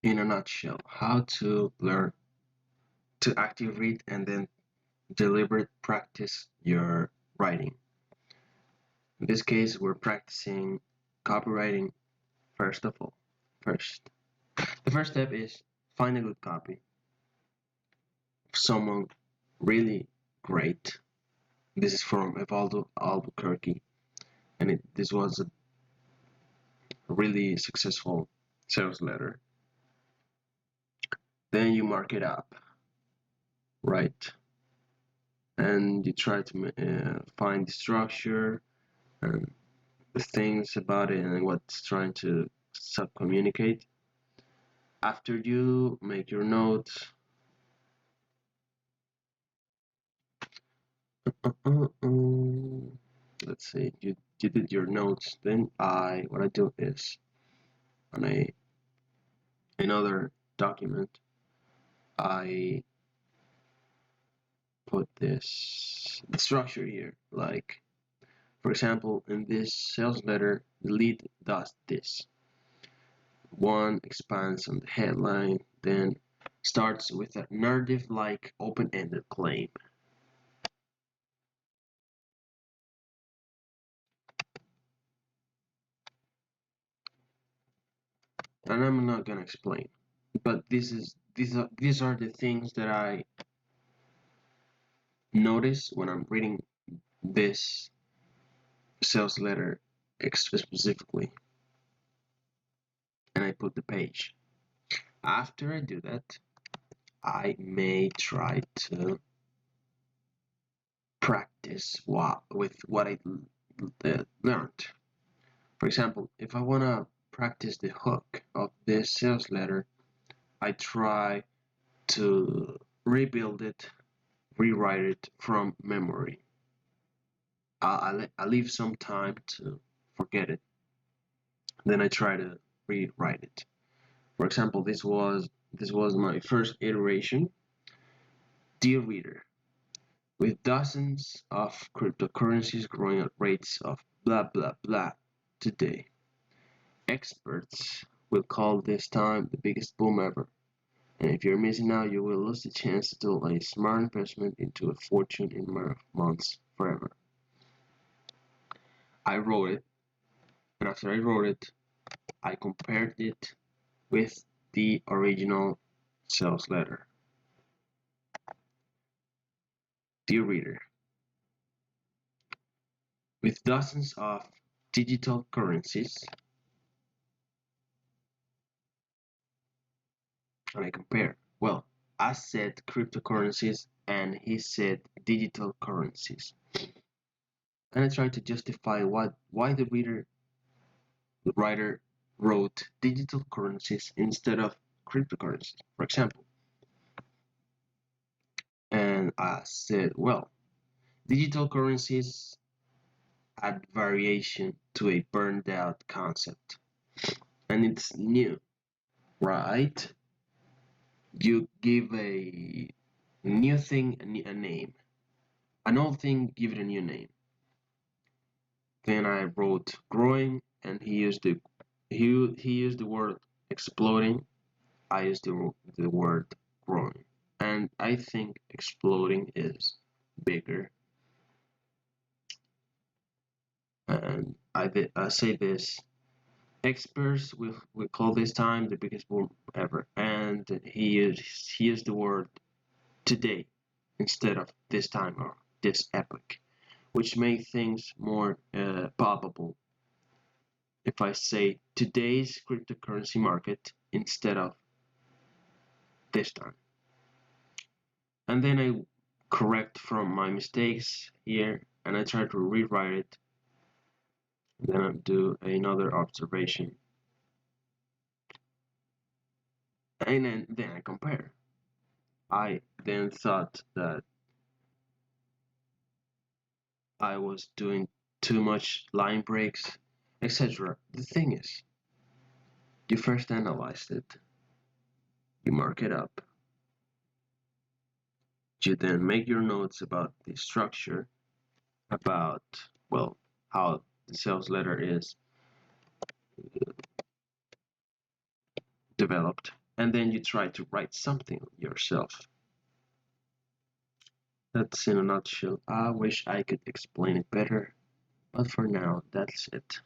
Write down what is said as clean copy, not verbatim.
in a nutshell, how to learn to actively read and then deliberate practice your writing. In this case, we're practicing copywriting first of all. First, the first step is find a good copy of someone really great. This is from Evaldo Albuquerque, and this was a really successful sales letter. Then you mark it up, right? And you try to find the structure and the things about it and what's trying to communicate. After you make your notes, let's say you did your notes, then what I do is on another document, I put the structure here. Like, for example, in this sales letter, the lead does this. One expands on the headline, then starts with a narrative-like open-ended claim. And I'm not gonna explain, but these are the things that I notice when I'm reading this sales letter specifically, and I put the page. After I do that, I may try to practice with what I learned. For example, if I want to practice the hook of this sales letter, I try to rebuild it, rewrite it from memory. I leave some time to forget it. Then I try to rewrite it. For example, this was my first iteration. Dear reader, with dozens of cryptocurrencies growing at rates of blah blah blah today, experts will call this time the biggest boom ever. And if you're missing out, you will lose the chance to do a smart investment into a fortune in months forever. I wrote it, and after I wrote it, I compared it with the original sales letter. Dear reader, with dozens of digital currencies, and I compare. Well, I said cryptocurrencies and he said digital currencies. And I tried to justify why the writer wrote digital currencies instead of cryptocurrencies, for example. And I said, well, digital currencies add variation to a burned out concept. And it's new, right? You give a new thing a name. An old thing, give it a new name. Then I wrote growing, and he used the word exploding. I used the word growing, and I think exploding is bigger. And I say this: experts will call this time the biggest boom ever, and he used the word today instead of this time or this epoch, which made things more palpable. If I say today's cryptocurrency market instead of this time. And then I correct from my mistakes here and I try to rewrite it. Then I do another observation. And then I compare. I then thought that I was doing too much line breaks, etc. The thing is, you first analyzed it, you mark it up, you then make your notes about the structure, about, well, how the sales letter is developed, and then you try to write something yourself. That's in a nutshell. I wish I could explain it better, but for now, that's it.